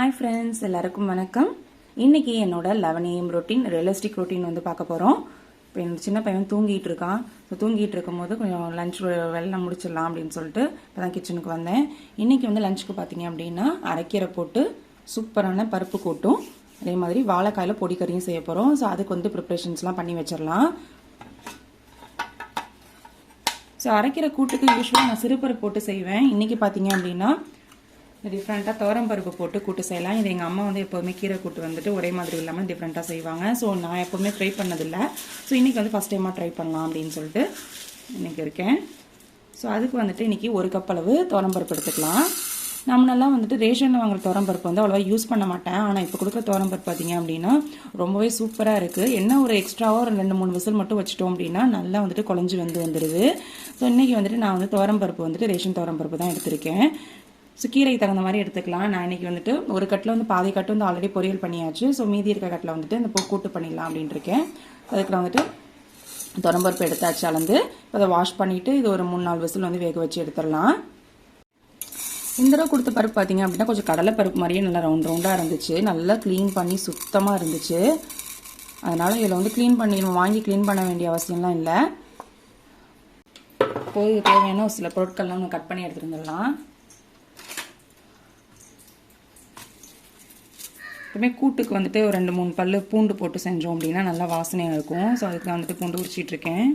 Hi friends, எல்லாருக்கும் வணக்கம். இன்றைக்கி என்னோட 11 AM ரொட்டீன், ரியலிஸ்டிக் ரொட்டீன் வந்து பார்க்க போகிறோம். இப்போ என்னோட சின்ன பையன் தூங்கிட்டு இருக்கான். ஸோ தூங்கிட்டு இருக்கும்போது கொஞ்சம் லஞ்ச் வேலை முடிச்சிடலாம் அப்படின்னு சொல்லிட்டு இப்போ தான் கிச்சனுக்கு வந்தேன். இன்றைக்கி வந்து லஞ்சுக்கு பார்த்தீங்க அப்படின்னா அரைக்கீரை போட்டு சூப்பரான பருப்பு கூட்டும், அதே மாதிரி வாழைக்காயில் பொடி கறியும் செய்ய போகிறோம். ஸோ அதுக்கு வந்து ப்ரிப்ரேஷன்ஸ்லாம் பண்ணி வச்சிடலாம். ஸோ அரைக்கிற கூட்டுக்கு யூஸ்வலாக நான் சிறுபருப்பு போட்டு செய்வேன். இன்றைக்கி பார்த்தீங்க அப்படின்னா டிஃப்ரெண்ட்டாக துவரம்பருப்பு போட்டு கூட்டு செய்யலாம். இது எங்கள் அம்மா வந்து எப்போதுமே கீரை கூட்டு வந்துட்டு ஒரே மாதிரி இல்லாமல் டிஃப்ரெண்ட்டாக செய்வாங்க. ஸோ நான் எப்போவுமே ட்ரை பண்ணதில்லை. ஸோ இன்றைக்கி வந்து ஃபஸ்ட் டைமாக ட்ரை பண்ணலாம் அப்படின்னு சொல்லிட்டு இன்றைக்கி இருக்கேன். ஸோ அதுக்கு வந்துட்டு இன்றைக்கி 1 கப் அளவு துவரம்பருப்பு எடுத்துக்கலாம். நம்மளெல்லாம் வந்துட்டு ரேஷனில் வாங்குற துவரம்பருப்பு வந்து அவ்வளோவா யூஸ் பண்ண மாட்டேன். ஆனால் இப்போ கொடுக்குற துவரம்பருப்பு பார்த்தீங்க அப்படின்னா ரொம்பவே சூப்பராக இருக்குது. என்ன ஒரு எக்ஸ்ட்ராவாக ஒரு 2-3 விசில் மட்டும் வச்சிட்டோம் அப்படின்னா நல்லா வந்துட்டு குழஞ்சி வந்துடுது. ஸோ இன்றைக்கி வந்துட்டு நான் வந்து துவரம்பருப்பு வந்துட்டு ரேஷன் துவரம்பருப்பு தான் எடுத்திருக்கேன். ஸோ கீரைக்கு தகுந்த மாதிரி எடுத்துக்கலாம். நான் இன்றைக்கி வந்துட்டு ஒரு கட்டில் வந்து பாதி கட்டு வந்து ஆல்ரெடி பொரியல் பண்ணியாச்சு. ஸோ மீதி இருக்க கட்டில் வந்துட்டு இந்த கூட்டு பண்ணிடலாம் அப்படின்ட்டு இருக்கேன். அதுக்கு நான் வந்துட்டு துவரம்பருப்பு எடுத்தாச்சு அளந்து. இப்போ அதை வாஷ் பண்ணிவிட்டு இது ஒரு 3-4 விசில் வந்து வேக வச்சு எடுத்துடலாம். இந்த தடவை கொடுத்த பருப்பு பார்த்தீங்க அப்படின்னா கொஞ்சம் கடலை பருப்பு மாதிரியே நல்லா ரவுண்டாக இருந்துச்சு. நல்லா க்ளீன் பண்ணி சுத்தமாக இருந்துச்சு. அதனால் இதில் வந்து வாங்கி க்ளீன் பண்ண வேண்டிய அவசியம்லாம் இல்லை. போய் தேவையான ஒரு சில பொருட்கள்லாம் கட் பண்ணி எடுத்துகிட்டு வந்துடலாம். எப்பவுமே கூட்டுக்கு வந்துட்டு ஒரு 2-3 பல்லு பூண்டு போட்டு செஞ்சோம் அப்படின்னா நல்லா வாசனையாக இருக்கும். ஸோ அதுக்கு நான் வந்துட்டு பூண்டு உரிச்சிட்ருக்கேன்.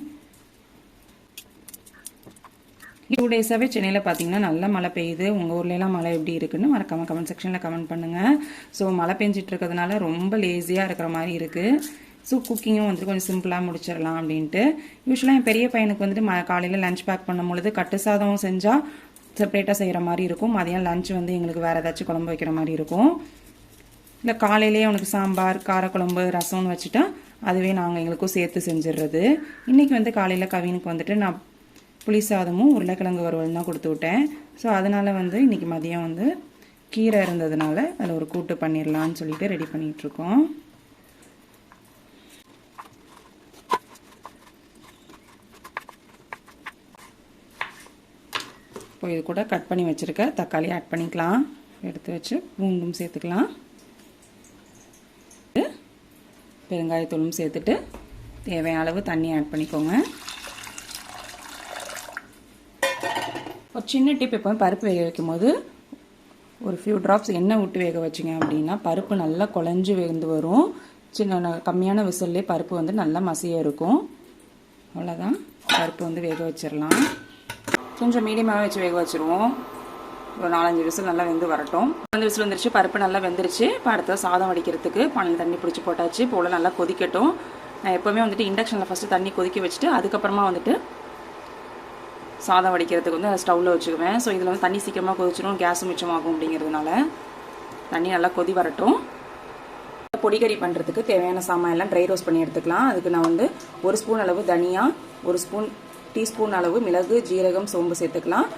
2 டேஸாகவே சென்னையில் பார்த்தீங்கன்னா நல்லா மழை பெய்யுது. உங்கள் ஊர்லலாம் மழை எப்படி இருக்குன்னு மறக்காமல் கமெண்ட் செக்ஷனில் கமெண்ட் பண்ணுங்கள். ஸோ மழை பெஞ்சிட்டு இருக்கிறதுனால ரொம்ப லேசியாக இருக்கிற மாதிரி இருக்குது. ஸோ குக்கிங்கும் வந்துட்டு கொஞ்சம் சிம்பிளாக முடிச்சிடலாம் அப்படின்ட்டு. யூஸ்வலாக என் பெரிய பையனுக்கு வந்துட்டு காலையில் லஞ்ச் பேக் பண்ணும் பொழுது கட்டு சாதம் செஞ்சால் செப்பரேட்டாக செய்கிற மாதிரி இருக்கும். மதியம் லஞ்ச் வந்து எங்களுக்கு வேறு ஏதாச்சும் குழம்பு வைக்கிற மாதிரி இருக்கும். இல்லை காலையிலேயே அவனுக்கு சாம்பார், காரக்குழம்பு, ரசம்னு வச்சுட்டா அதுவே நாங்கள் எங்களுக்கும் சேர்த்து செஞ்சிடுறது. இன்றைக்கி வந்து காலையில் கவினுக்கு வந்துட்டு நான் புளி சாதமும் உருளைக்கிழங்கு வறுவல் தான் கொடுத்து விட்டேன். ஸோ அதனால் வந்து இன்றைக்கி மதியம் வந்து கீரை இருந்ததுனால அதில் ஒரு கூட்டு பண்ணிடலான்னு சொல்லிட்டு ரெடி பண்ணிகிட்ருக்கோம். இப்போ இது கூட கட் பண்ணி வச்சுருக்க தக்காளி ஆட் பண்ணிக்கலாம். எடுத்து வச்சு பூண்டும் சேர்த்துக்கலாம். பெருங்காயத்தூளும் சேர்த்துட்டு தேவையான அளவு தண்ணி ஆட் பண்ணிக்கோங்க. ஒரு சின்ன டிப், எப்போ பருப்பு வேக வைக்கும் போது ஒரு ஃபியூ ட்ராப்ஸ் எண்ணெய் விட்டு வேக வச்சிங்க அப்படின்னா பருப்பு நல்லா குழஞ்சி வெந்து வரும். சின்ன கம்மியான விசில்லே பருப்பு வந்து நல்லா மசியாக இருக்கும். அவ்வளோதான், பருப்பு வந்து வேக வச்சிடலாம். கொஞ்சம் மீடியமாக வச்சு வேக வச்சுருவோம். ஒரு 4-5 விசில் நல்லா வெந்து வரட்டும். வந்து விசில் வந்துருச்சு, பருப்பு நல்லா வெந்துருச்சு. இப்போ அடுத்த சாதம் வடிக்கிறதுக்கு பானையில் தண்ணி பிடிச்சி போட்டாச்சு. இப்போ உள்ள நல்லா கொதிக்கட்டும். நான் எப்போவுமே வந்துட்டு இண்டக்ஷனில் ஃபஸ்ட்டு தண்ணி கொதிக்க வச்சுட்டு அதுக்கப்புறமா வந்துட்டு சாதம் வடிக்கிறதுக்கு வந்து ஸ்டவ்வில் வச்சுக்குவேன். ஸோ இதில் வந்து தண்ணி சீக்கிரமாக கொதிச்சிடும், கேஸும் மிச்சமாகும் அப்படிங்கிறதுனால தண்ணி நல்லா கொதி வரட்டும். பொடி கறி பண்ணுறதுக்கு தேவையான சாமான் எல்லாம் ட்ரை ரோஸ்ட் பண்ணி எடுத்துக்கலாம். அதுக்கு நான் வந்து 1 ஸ்பூன் அளவு தனியா, 1 டீஸ்பூன் அளவு மிளகு, ஜீரகம், சோம்பு சேர்த்துக்கலாம்.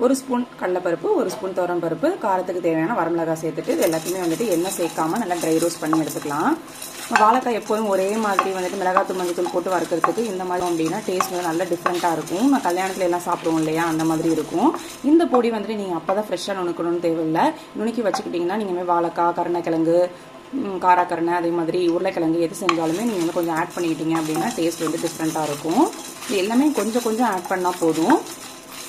1 ஸ்பூன் கடலைப்பருப்பு, 1 ஸ்பூன் துவரம்பருப்பு, காரத்துக்கு தேவையான வரமிளகாய் சேர்த்துட்டு இது எல்லாத்தையுமே வந்துட்டு எண்ணெய் சேர்க்காமல் நல்லா ட்ரை ரோஸ்ட் பண்ணி எடுத்துக்கலாம். வாழைக்காய் எப்போதும் ஒரே மாதிரி வந்துட்டு மிளகாத்தூள், மஞ்சத்தூள் போட்டு வறுக்கிறதுக்கு இந்த மாதிரி அப்படின்னா டேஸ்ட் வந்து நல்லா டிஃப்ரெண்ட்டாக இருக்கும். நான் கல்யாணத்தில் எல்லாம் சாப்பிடுவோம் இல்லையா, அந்த மாதிரி இருக்கும். இந்த பொடி வந்துட்டு நீங்கள் அப்போ தான் ஃப்ரெஷ்ஷாக நுணுக்கணும்னு தேவையில்லை. நுணுக்கி வச்சுக்கிட்டிங்கன்னா நீங்கள் வாழைக்காய், கருணக்கிழங்கு, காராக்கருணை, அதே மாதிரி உருளைக்கிழங்கு எது செஞ்சாலுமே நீங்கள் வந்து கொஞ்சம் ஆட் பண்ணிக்கிட்டீங்க அப்படின்னா டேஸ்ட் வந்து டிஃப்ரெண்ட்டாக இருக்கும். இது எல்லாமே கொஞ்சம் ஆட் பண்ணால் போதும்.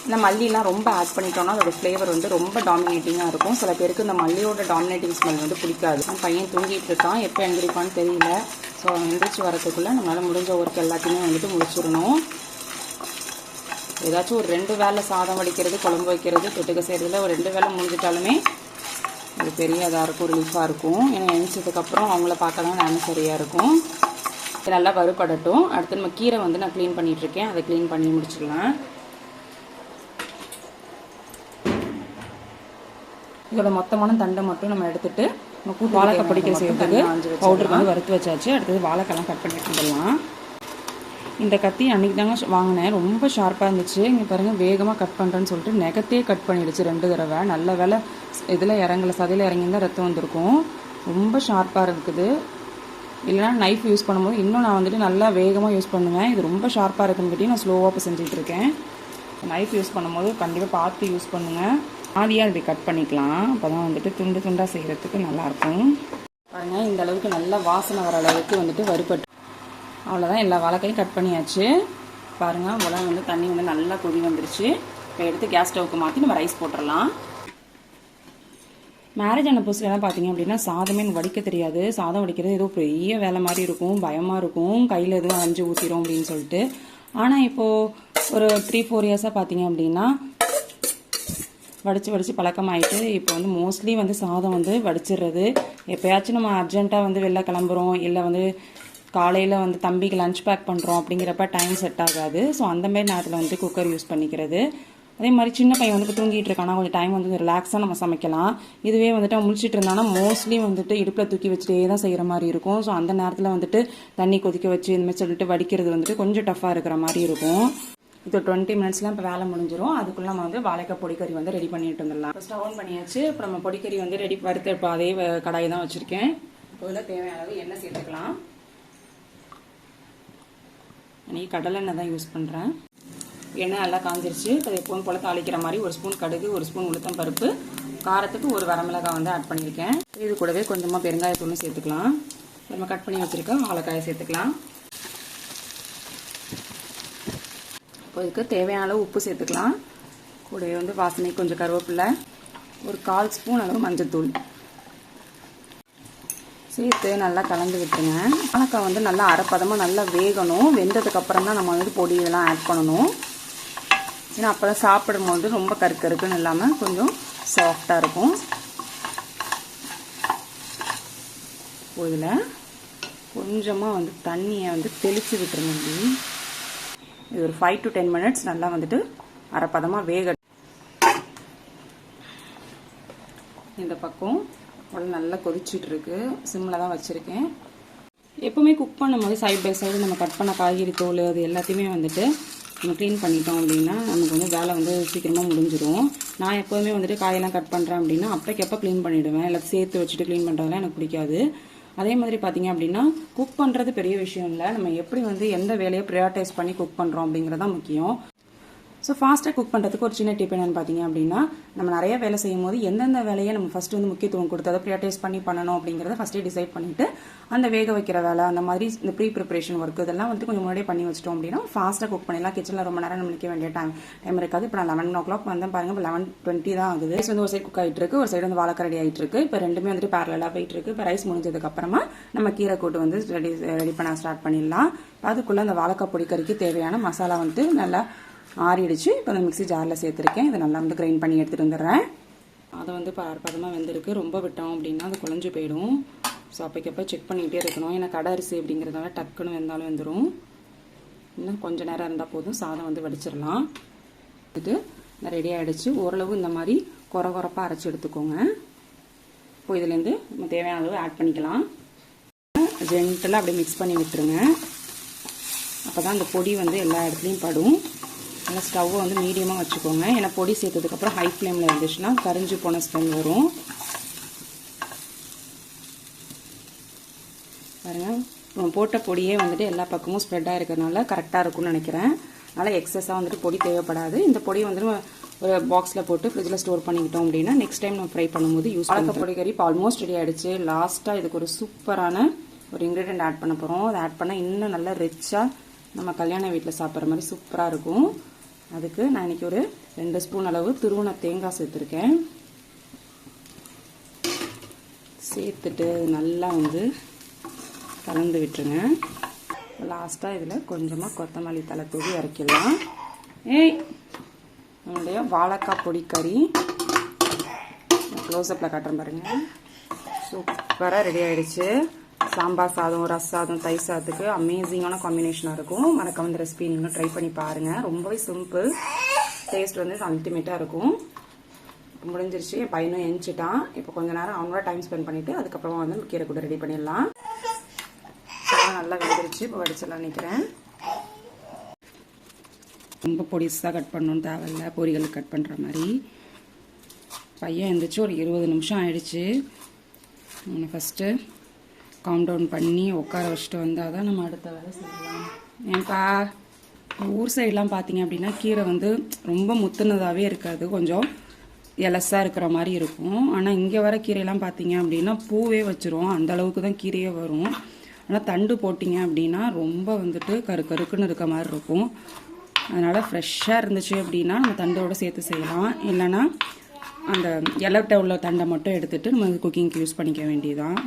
இந்த மல்லிலாம் ரொம்ப ஆட் பண்ணிட்டோம்னா அதோட ஃப்ளேவர் வந்து ரொம்ப டாமினேட்டிங்காக இருக்கும். சில பேருக்கு இந்த மல்லியோட டாமினேட்டிங் ஸ்மெல் வந்து பிடிக்காது. பையன் தூங்கிட்டு இருக்கான், எப்போ எழுந்திரிப்பான்னு தெரியல. ஸோ எழுந்திரிச்சு வரதுக்குள்ளே நம்மளால் முடிஞ்ச ஒர்க் எல்லாத்தையுமே வந்துட்டு முடிச்சிடணும். ஏதாச்சும் ஒரு 2 வேளை சாதம் வடிக்கிறது, குழம்பு வைக்கிறது, தொட்டுக்க செய்கிறதுல ஒரு 2 வேளை முடிஞ்சிட்டாலுமே அது பெரிய இதாக இருக்கும், ரிலீஃபாக இருக்கும். ஏன்னா எழுந்ததுக்கப்புறம் அவங்கள பார்க்க தான் நானும் சரியாக இருக்கும். நல்லா வறுபடட்டும். அடுத்து நம்ம கீரை வந்து நான் க்ளீன் பண்ணிகிட்ருக்கேன், அதை க்ளீன் பண்ணி முடிச்சிடலாம். இதோட மொத்தமான தண்டை மட்டும் நம்ம எடுத்துட்டு வாழைக்காய் பொடிக்க செய்யறதுக்கு பவுடருக்கு வந்து வறுத்து வச்சாச்சு. அடுத்தது வாழைக்காய்லாம் கட் பண்ணிட்டு வந்துடலாம். இந்த கத்தி அன்றைக்கி தாங்க வாங்கினேன், ரொம்ப ஷார்ப்பாக இருந்துச்சு. இங்கே பாருங்கள், வேகமாக கட் பண்ணுறேன்னு சொல்லிட்டு நெகத்தையே கட் பண்ணிடுச்சு 2 தடவை. நல்ல வேலை இதில் இறங்கலை, சதையில் இறங்கியிருந்தால் ரத்தம் வந்திருக்கும். ரொம்ப ஷார்ப்பாக இருக்குது. இல்லைனா நைஃப் யூஸ் பண்ணும்போது இன்னும் நான் வந்துட்டு நல்லா வேகமாக யூஸ் பண்ணுவேன். இது ரொம்ப ஷார்ப்பாக இருக்குன்னு கேட்டி நான் ஸ்லோவாக இப்போ செஞ்சுட்ருக்கேன். நைஃப் யூஸ் பண்ணும்போது கண்டிப்பாக பார்த்து யூஸ் பண்ணுங்கள். ஆதியாக இப்படி கட் பண்ணிக்கலாம். அப்போ தான் வந்துட்டு துண்டு துண்டாக செய்கிறதுக்கு நல்லாயிருக்கும். பாருங்கள், இந்த அளவுக்கு நல்லா வாசனை வர அளவுக்கு வந்துட்டு வறுபட்டு அவ்வளோதான். எல்லா வாழைக்காயும் கட் பண்ணியாச்சு. பாருங்கள், உலகம் வந்து தண்ணி வந்து நல்லா கொதி வந்துருச்சு. இப்போ எடுத்து கேஸ் ஸ்டவ்வுக்கு மாற்றி நம்ம ரைஸ் போட்டுடலாம். மேரேஜ் ஆன புதுசுலாம் பார்த்தீங்க அப்படின்னா சாதமே எனக்கு வடிக்க தெரியாது. சாதம் வடிக்கிறது ஏதோ பெரிய வேலை மாதிரி இருக்கும், பயமாக இருக்கும், கையில் எதுவும் அரைஞ்சி ஊற்றிடும் அப்படின்னு சொல்லிட்டு. ஆனால் இப்போது ஒரு 3-4 இயர்ஸாக பார்த்தீங்க அப்படின்னா வடித்து பழக்கமாயிட்டு இப்போ வந்து மோஸ்ட்லி வந்து சாதம் வந்து வடிச்சிடுறது. எப்போயாச்சும் நம்ம அர்ஜென்ட்டாக வந்து வெளில கிளம்புறோம், இல்லை வந்து காலையில் வந்து தம்பிக்கு லஞ்ச் பேக் பண்ணுறோம் அப்படிங்கிறப்ப டைம் செட் ஆகாது. ஸோ அந்தமாரி நேரத்தில் வந்து குக்கர் யூஸ் பண்ணிக்கிறது. அதே மாதிரி சின்ன பையன் வந்து தூங்கிட்டு இருக்கானா கொஞ்சம் டைம் வந்து ரிலாக்ஸாக நம்ம சமைக்கலாம். இதுவே வந்துட்டு அவன் முழிச்சிட்டு இருந்தானா மோஸ்ட்லி வந்துட்டு இடுப்பில் தூக்கி வச்சுட்டே தான் செய்கிற மாதிரி இருக்கும். ஸோ அந்த நேரத்தில் வந்துட்டு தண்ணி கொதிக்க வச்சு இந்தமாதிரி சொல்லிட்டு வடிக்கிறது வந்துட்டு கொஞ்சம் டஃப்பாக இருக்கிற மாதிரி இருக்கும். இது 20 மினிட்ஸ்லாம் இப்போ வேலை முடிஞ்சிடும். அதுக்குள்ளே நம்ம வந்து வாழைக்காய் பொடிக்கறி வந்து ரெடி பண்ணிட்டு வந்துடலாம். ஸ்டவ் ஆன் பண்ணியாச்சு. இப்போ நம்ம பொடிக்கறி வந்து ரெடி வறுத்து இப்போ அதே கடாயை தான் வச்சுருக்கேன். இப்போ இதில் தேவையான அளவு எண்ணெய் சேர்த்துக்கலாம். அன்றைக்கி கடலெண்ணெய் தான் யூஸ் பண்ணுறேன். எண்ணெய் நல்லா காஞ்சிருச்சு. இப்போ எப்பவும் போல் தாளிக்கிற மாதிரி 1 ஸ்பூன் கடுகு, 1 ஸ்பூன் உளுத்தம் பருப்பு, காரத்துக்கு 1 வரமிளகாய் வந்து ஆட் பண்ணியிருக்கேன். இது கூடவே கொஞ்சமாக பெருங்காயத்தூளும் சேர்த்துக்கலாம். நம்ம கட் பண்ணி வச்சுருக்க வாழைக்காயை சேர்த்துக்கலாம். இப்போ இதுக்கு தேவையான அளவு உப்பு சேர்த்துக்கலாம். கூடவே வந்து வாசனை கொஞ்சம் கருவேப்பிலை, ஒரு 1/4 ஸ்பூன் அளவு மஞ்சத்தூள் சேர்த்து நல்லா கலந்து விட்டுருங்க. வாழைக்காய் வந்து நல்லா அரைப்பதமாக நல்லா வேகணும். வெந்ததுக்கப்புறம் தான் நம்ம வந்து பொடி இதெல்லாம் ஆட் பண்ணணும். ஏன்னா அப்போ தான் சாப்பிடும்போது ரொம்ப கருக்குன்னு இல்லாமல் கொஞ்சம் சாஃப்டாக இருக்கும். இதில் கொஞ்சமாக வந்து தண்ணியை வந்து தெளித்து விட்டுருங்க. இது ஒரு 5 to 10 மினிட்ஸ் நல்லா வந்துட்டு அரைப்பதமாக வேக. இந்த பக்கம் நல்லா கொதிச்சுட்டு இருக்கு. சிம்மில் தான் வச்சுருக்கேன். எப்போவுமே குக் பண்ணும்போது சைட் பை சைடு நம்ம கட் பண்ண காய்கறி தோல் அது எல்லாத்தையுமே வந்துட்டு நம்ம க்ளீன் பண்ணிட்டோம் அப்படின்னா நமக்கு வந்து வேலை வந்து சீக்கிரமாக முடிஞ்சிடும். நான் எப்போதுமே வந்துட்டு காயெல்லாம் கட் பண்ணுறேன் அப்படின்னா அப்போக்கப்போ க்ளீன் பண்ணிவிடுவேன். இல்லை சேர்த்து வச்சுட்டு க்ளீன் பண்ணுறதுலாம் எனக்கு பிடிக்காது. அதே மாதிரி பார்த்தீங்க அப்படின்னா குக் பண்ணுறது பெரிய விஷயம் இல்லை. நம்ம எப்படி வந்து எந்த வேலையை ப்ரையாரிட்டைஸ் பண்ணி குக் பண்ணுறோம் அப்படிங்கிறதான் முக்கியம். ஸோ ஃபாஸ்ட்டாக குக் பண்ணுறதுக்கு ஒரு சின்ன டிப் என்னென்னு பார்த்தீங்க அப்படின்னா நம்ம நிறைய வேலை செய்யும் போது எந்தெந்த வேலையை நம்ம ஃபஸ்ட்டு வந்து முக்கியத்துவம் கொடுத்து அதை ப்ரையாரிட்டைஸ் பண்ணி பண்ணணும் அப்படிங்கிறத ஃபஸ்ட்டே டிசைட் பண்ணிவிட்டு அந்த வேக வைக்கிற வேலை அந்த மாதிரி இந்த ப்ரீ ப்ரிப்பரேஷன் ஒர்க் இதெல்லாம் வந்து கொஞ்சம் முன்னாடியே பண்ணி வச்சிட்டோம் அப்படின்னா ஃபாஸ்ட்டாக குக் பண்ணிடலாம். கிச்சனில் ரொம்ப நேரம் நம்மளுக்கு வேண்டிய டைம் இருக்காது. இப்போ நான் 11 o'clock வந்தேன் பாருங்கள். இப்போ 11:20 தான் ஆகுது. ரைஸ் வந்து ஒரு சைடு குக் ஆகிட்டு இருக்கு, ஒரு சைடு வந்து வாழைக்காய் ரெடி ஆகிட்டு இருக்கு. இப்போ ரெண்டுமே வந்துட்டு பேரலாக போயிட்டு இருக்கு. இப்போ ரைஸ் முடிஞ்சதுக்கப்புறமா நம்ம கீரை கூட்டு வந்து ரெடி பண்ண ஸ்டார்ட் பண்ணிடலாம். அதுக்குள்ளே அந்த வாழைக்காய் பொடிக்கறிக்கு தேவையான மசாலா வந்து நல்லா ஆறிடுச்சு. இப்போ அந்த மிக்ஸி ஜாரில் சேர்த்துருக்கேன். இதை நல்லா வந்து கிரைண்ட் பண்ணி எடுத்துகிட்டு வந்துடுறேன். அதை வந்து பதமாக வெந்திருக்கு. ரொம்ப விட்டோம் அப்படின்னா அது குழஞ்சு போயிடும். ஸோ அப்போக்கப்போ செக் பண்ணிக்கிட்டே இருக்கணும். ஏன்னா கடை அரிசி அப்படிங்கிறதுனால டக்குன்னு வெந்தாலும் வெந்துடும். இன்னும் கொஞ்சம் நேரம் இருந்தால் போதும். சாதம் வந்து வடிச்சிடலாம். இது ரெடி ஆகிடுச்சு. ஓரளவு இந்த மாதிரி கொரப்பாக அரைச்சி எடுத்துக்கோங்க. இப்போ இதுலேருந்து நம்ம தேவையான அளவு ஆட் பண்ணிக்கலாம். ஜென்டலாக அப்படியே மிக்ஸ் பண்ணி விட்டுருங்க. அப்போ தான் அந்த பொடி வந்து எல்லா இடத்துலையும் படும். நல்லா ஸ்டவ்வை வந்து மீடியமாக வச்சுக்கோங்க. ஏன்னா பொடி சேர்த்ததுக்கப்புறம் ஹை ஃப்ளேமில் இருந்துச்சுன்னா கரிஞ்சு போன ஸ்மெல் வரும். பாருங்கள், நம்ம போட்ட பொடியே வந்துட்டு எல்லா பக்கமும் ஸ்ப்ரெட்டாக இருக்கிறதுனால கரெக்டாக இருக்கும்னு நினைக்கிறேன். அதனால் எக்ஸஸாக வந்துட்டு பொடி தேவைப்படாது. இந்த பொடியை வந்து ஒரு பாக்ஸில் போட்டு ஃப்ரிட்ஜில் ஸ்டோர் பண்ணிக்கிட்டோம் அப்படின்னா நெக்ஸ்ட் டைம் நம்ம ஃப்ரை பண்ணும்போது யூஸ் பண்ணலாம். பொடி கறி இப்போ ஆல்மோஸ்ட் ரெடி ஆகிடுச்சு. லாஸ்ட்டாக இதுக்கு ஒரு சூப்பரான ஒரு இன்க்ரீடியன்ட் ஆட் பண்ண போகிறோம். அதை ஆட் பண்ணால் இன்னும் நல்லா ரிச்சாக நம்ம கல்யாண வீட்டில் சாப்பிட்ற மாதிரி சூப்பராக இருக்கும். அதுக்கு நான் இன்றைக்கி ஒரு 2 ஸ்பூன் அளவு துருவன தேங்காய் சேர்த்துருக்கேன். சேர்த்துட்டு நல்லா வந்து கலந்து விட்டுருங்க. லாஸ்ட்டாக இதில் கொஞ்சமாக கொத்தமல்லி தலை தூவி இறக்கிடலாம். நம்மளுடைய வாழைக்காய் பொடிக்கறி க்ளோஸ்அப்பில் காட்டுறேன் பாருங்கள். சூப்பராக ரெடி ஆகிடுச்சு. சாம்பார் சாதம், ரஸ் சாதம், தயிர் சாதத்துக்கு அமேசிங்கான காம்பினேஷனாக இருக்கும். மறக்காம இந்த ரெசிபி நீங்களும் ட்ரை பண்ணி பாருங்கள். ரொம்பவே சிம்பிள், டேஸ்ட் வந்து அல்டிமேட்டாக இருக்கும். முடிஞ்சிருச்சு. என் பையனும் எஞ்சிட்டான். இப்போ கொஞ்சம் நேரம் அவனோட டைம் ஸ்பெண்ட் பண்ணிவிட்டு அதுக்கப்புறமா வந்து கீரை கூட ரெடி பண்ணிடலாம். நல்லா வெந்துருச்சு. இப்போ வடிச்சலாம் நினைக்கிறேன். ரொம்ப பொடிசாக கட் பண்ணணும்னு தேவையில்லை, பொரிகளுக்கு கட் பண்ணுற மாதிரி. பையன் எழுந்திரிச்சு ஒரு 20 நிமிஷம் ஆயிடுச்சு. நம்ம ஃபஸ்ட்டு காம் டவுன் பண்ணி உட்கார வச்சுட்டு வந்தால் தான் நம்ம அடுத்த வேலை செய்யலாம். ஏன்ப்பா ஊர் சைடெலாம் பார்த்தீங்க அப்படின்னா கீரை வந்து ரொம்ப முத்துனதாகவே இருக்காது. கொஞ்சம் எலசாக இருக்கிற மாதிரி இருக்கும். ஆனால் இங்கே வர கீரையெல்லாம் பார்த்தீங்க அப்படின்னா பூவே வச்சிரும், அந்த அளவுக்கு தான் கீரையே வரும். ஆனால் தண்டு போட்டிங்க அப்படின்னா ரொம்ப வந்துட்டு கருக்குன்னு இருக்க மாதிரி இருக்கும். அதனால் ஃப்ரெஷ்ஷாக இருந்துச்சு அப்படின்னா நம்ம தண்டோடு சேர்த்து செய்யலாம். இல்லைன்னா அந்த இலட்ட உள்ள தண்டை மட்டும் எடுத்துகிட்டு நம்ம குக்கிங்க்கு யூஸ் பண்ணிக்க வேண்டியதான்.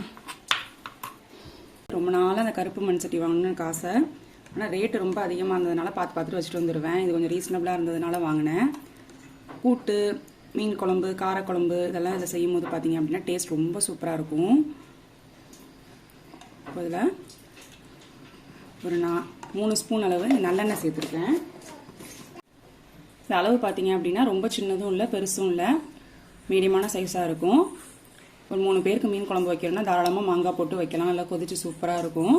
ரொம்ப நாள் அந்த கருப்பு மண் சட்டி வாங்கணுன்னு எனக்கு ஆசை. ஆனால் ரேட்டு ரொம்ப அதிகமாக இருந்ததுனால பார்த்துட்டு வச்சுட்டு வந்துடுவேன். இது கொஞ்சம் ரீசனபிளாக இருந்ததுனால வாங்கினேன். கூட்டு, மீன் குழம்பு, காரக்குழம்பு இதெல்லாம் இதில் செய்யும் போது பார்த்தீங்க அப்படின்னா டேஸ்ட் ரொம்ப சூப்பராக இருக்கும். இப்போ இதில் ஒரு 3 ஸ்பூன் அளவு நல்லெண்ணெய் சேர்த்துருக்கேன். இந்த அளவு பார்த்தீங்க அப்படின்னா ரொம்ப சின்னதும் இல்லை பெருசும் இல்லை, மீடியமான சைஸாக இருக்கும். ஒரு 3 பேருக்கு மீன் குழம்பு வைக்கிறோன்னா தாராளமாக மாங்காய் போட்டு வைக்கலாம், நல்லா கொதிச்சு சூப்பராக இருக்கும்.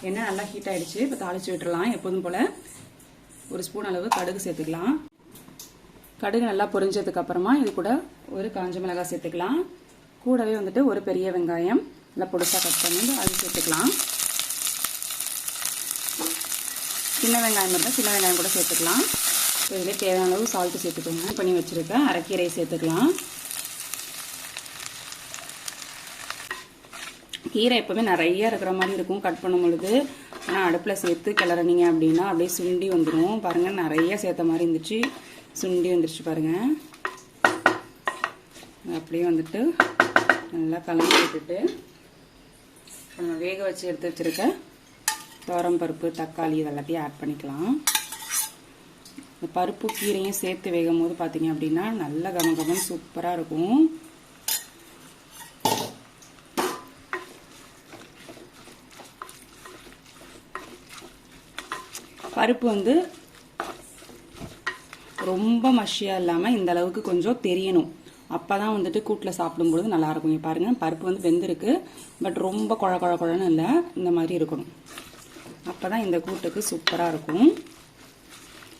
எண்ணெய் நல்லா ஹீட் ஆகிடுச்சு. இப்போ தாளித்து விட்டுடலாம். எப்போதும் போல் ஒரு ஸ்பூன் அளவு கடுகு சேர்த்துக்கலாம். கடுகு நல்லா பொரிஞ்சதுக்கப்புறமா இது கூட ஒரு காஞ்ச மிளகாய் சேர்த்துக்கலாம். கூடவே வந்துட்டு ஒரு பெரிய வெங்காயம் நல்லா பொடிசாக கட் பண்ணி அது சேர்த்துக்கலாம். சின்ன வெங்காயம் இருந்தால் சின்ன வெங்காயம் கூட சேர்த்துக்கலாம். இதில் தேவையான அளவு சால்ட்டு சேர்த்துக்கோங்க. பண்ணி வச்சுருக்கேன் அரைக்கீரை சேர்த்துக்கலாம். கீரை எப்போவுமே நிறைய இருக்கிற மாதிரி இருக்கும் கட் பண்ணும் பொழுது. ஆனால் அடுப்பில் சேர்த்து கிளறினீங்க அப்படின்னா அப்படியே சுண்டி வந்துடும். பாருங்கள், நிறைய சேர்த்த மாதிரி இருந்துச்சு, சுண்டி வந்துருச்சு பாருங்கள். அப்படியே வந்துட்டு நல்லா கலந்து விட்டுட்டு நம்ம வேக வச்சு எடுத்து வச்சுருக்க துவரம் பருப்பு, தக்காளி இதெல்லாத்தையும் ஆட் பண்ணிக்கலாம். இந்த பருப்பு கீரையும் சேர்த்து வேகும் போது பார்த்தீங்க அப்படின்னா நல்ல கமகமன்னு சூப்பராக இருக்கும். பருப்பு வந்து ரொம்ப மஷியாக இல்லாமல் இந்த அளவுக்கு கொஞ்சம் தெரியணும். அப்போ தான் வந்துட்டு கூட்டில் சாப்பிடும்பொழுது நல்லாயிருக்கும். இங்கே பாருங்கள், பருப்பு வந்து வெந்திருக்கு, பட் ரொம்ப குழன்னு இல்லை, இந்த மாதிரி இருக்கணும். அப்போ தான் இந்த கூட்டுக்கு சூப்பராக இருக்கும்.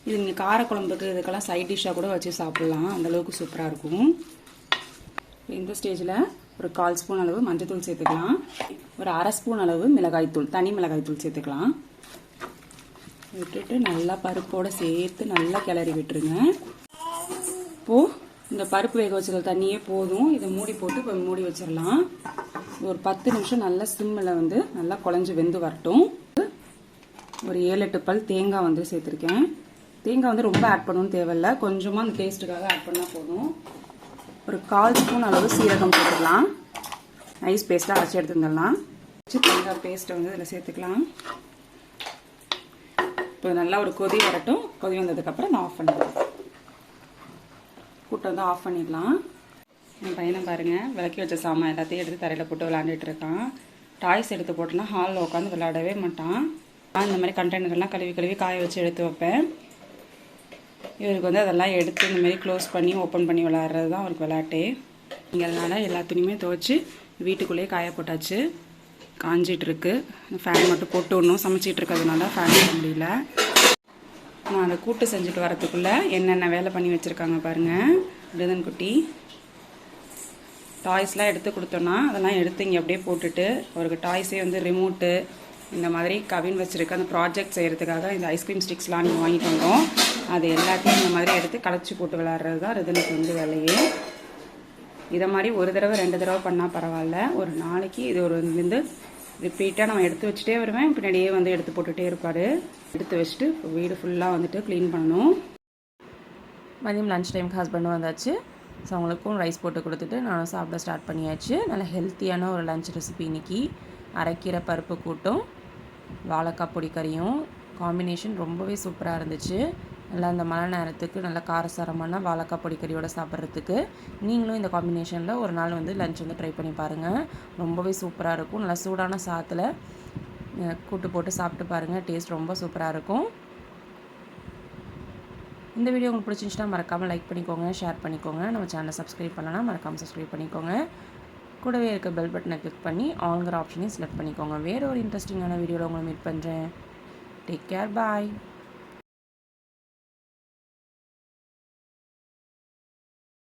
இது நீங்கள் காரக்குழம்புக்கு இதுக்கெல்லாம் சைட் டிஷ்ஷாக கூட வச்சு சாப்பிட்லாம், அந்தளவுக்கு சூப்பராக இருக்கும். இந்த ஸ்டேஜில் ஒரு 1/4 ஸ்பூன் அளவு மஞ்சள்தூள் சேர்த்துக்கலாம். ஒரு 1/2 ஸ்பூன் அளவு மிளகாய்த்தூள், தனி மிளகாய்த்தூள் சேர்த்துக்கலாம். விட்டுட்டு நல்லா பருப்போடு சேர்த்து நல்லா கிளறி விட்டுருங்க. இப்போது இந்த பருப்பு வேக வச்சுருக்க தண்ணியே போதும். இதை மூடி போட்டு இப்போ மூடி வச்சிடலாம். ஒரு 10 நிமிஷம் நல்லா சிம்மில் வந்து நல்லா குழஞ்சி வெந்து வரட்டும். ஒரு 7-8 பல் தேங்காய் வந்து சேர்த்துருக்கேன். தேங்காய் வந்து ரொம்ப ஆட் பண்ணணும்னு தேவையில்லை, கொஞ்சமாக அந்த டேஸ்ட்டுக்காக ஆட் பண்ணால் போதும். ஒரு 1/4 ஸ்பூன் அளவு சீரகம் போட்டுக்கலாம். நைஸ் பேஸ்ட்டாக அரைச்சி எடுத்துக்கலாம். தேங்காய் பேஸ்ட்டை வந்து இதில் சேர்த்துக்கலாம். இப்போ நல்லா ஒரு கொதி வரட்டும். கொதி வந்ததுக்கப்புறம் நான் ஆஃப் பண்ணிடலாம். கூட்டை வந்து ஆஃப் பண்ணிடலாம். என் பையனை பாருங்கள், விளக்கி வச்ச சாமான் எல்லாத்தையும் எடுத்து தரையில் போட்டு விளாண்டுட்டு இருக்கான். டாய்ஸ் எடுத்து போட்டுனா ஹாலில் உட்காந்து விளையாடவே மாட்டான். நான் இந்த மாதிரி கண்டெய்னர்லாம் கழுவி காய வச்சு எடுத்து வைப்பேன். இவருக்கு வந்து அதெல்லாம் எடுத்து இந்த மாதிரி க்ளோஸ் பண்ணி ஓப்பன் பண்ணி விளையாடுறது தான் அவருக்கு விளையாட்டே. இங்கேனால எல்லா துணியுமே துவைச்சி வீட்டுக்குள்ளேயே காய போட்டாச்சு. காஞ்சிட்ருக்கு. ஃபேன் மட்டும் போட்டு விடணும், சமைச்சிட்டு இருக்கிறதுனால ஃபேன் பண்ண முடியல. நான் அதை கூட்டு செஞ்சுட்டு வரத்துக்குள்ளே என்னென்ன வேலை பண்ணி வச்சுருக்காங்க பாருங்கள். விடுதன் குட்டி டாய்ஸ்லாம் எடுத்து கொடுத்தோன்னா அதெல்லாம் எடுத்து இங்கே அப்படியே போட்டுட்டு அவருக்கு டாய்ஸே வந்து ரிமோட்டு இந்த மாதிரி கவின் வச்சுருக்கு. அந்த ப்ராஜெக்ட் செய்கிறதுக்காக இந்த ஐஸ்கிரீம் ஸ்டிக்ஸ்லாம் நீங்கள் வாங்கிட்டு வந்தோம். அது எல்லாத்தையும் இந்த மாதிரி எடுத்து களைச்சி போட்டு விளாட்றது தான் ரிதனுக்கு வந்து வேலையே. இதை மாதிரி ஒரு தடவை 2 தடவை பண்ணால் பரவாயில்ல. ஒரு நாளைக்கு இது ஒரு வந்து ரிப்பீட்டாக நம்ம எடுத்து வச்சுட்டே வருவேன். பின்னாடியே வந்து எடுத்து போட்டுகிட்டே இருப்பார். எடுத்து வச்சுட்டு வீடு ஃபுல்லாக வந்துட்டு க்ளீன் பண்ணணும். மதியம் லன்ச் டைமுக்கு ஹஸ்பண்டும் வந்தாச்சு. ஸோ அவங்களுக்கும் ரைஸ் போட்டு கொடுத்துட்டு நானும் சாப்பிட ஸ்டார்ட் பண்ணியாச்சு. நல்ல ஹெல்த்தியான ஒரு லன்ச் ரெசிபி இன்றைக்கி. அரைக்கீரை பருப்பு கூட்டும் வாழைக்காய் பொடி கறியும் காம்பினேஷன் ரொம்பவே சூப்பராக இருந்துச்சு. நல்லா இந்த மழை நேரத்துக்கு நல்ல காரசாரமான வாழைக்காய் பொடி கறியோட சாப்பிட்றதுக்கு நீங்களும் இந்த காம்பினேஷனில் ஒரு நாள் வந்து லன்ச் வந்து ட்ரை பண்ணி பாருங்கள். ரொம்பவே சூப்பராக இருக்கும். நல்லா சூடான சாத்தில் கூட்டு போட்டு சாப்பிட்டு பாருங்கள். டேஸ்ட் ரொம்ப சூப்பராக இருக்கும். இந்த வீடியோ உங்களுக்கு பிடிச்சிருந்துச்சுன்னா மறக்காமல் லைக் பண்ணிக்கோங்க, ஷேர் பண்ணிக்கோங்க. நம்ம சேனலை சப்ஸ்கிரைப் பண்ணலாம், மறக்காமல் சப்ஸ்கிரைப் பண்ணிக்கோங்க. கூடவே இருக்க பெல் பட்டனை கிளிக் பண்ணி ஆல்ங்கிற ஆப்ஷனையும் செலக்ட் பண்ணிக்கோங்க. வேறு ஒரு இன்ட்ரெஸ்டிங்கான வீடியோவில் உங்களை மீட் பண்ணுறேன். டேக் கேர், பாய்.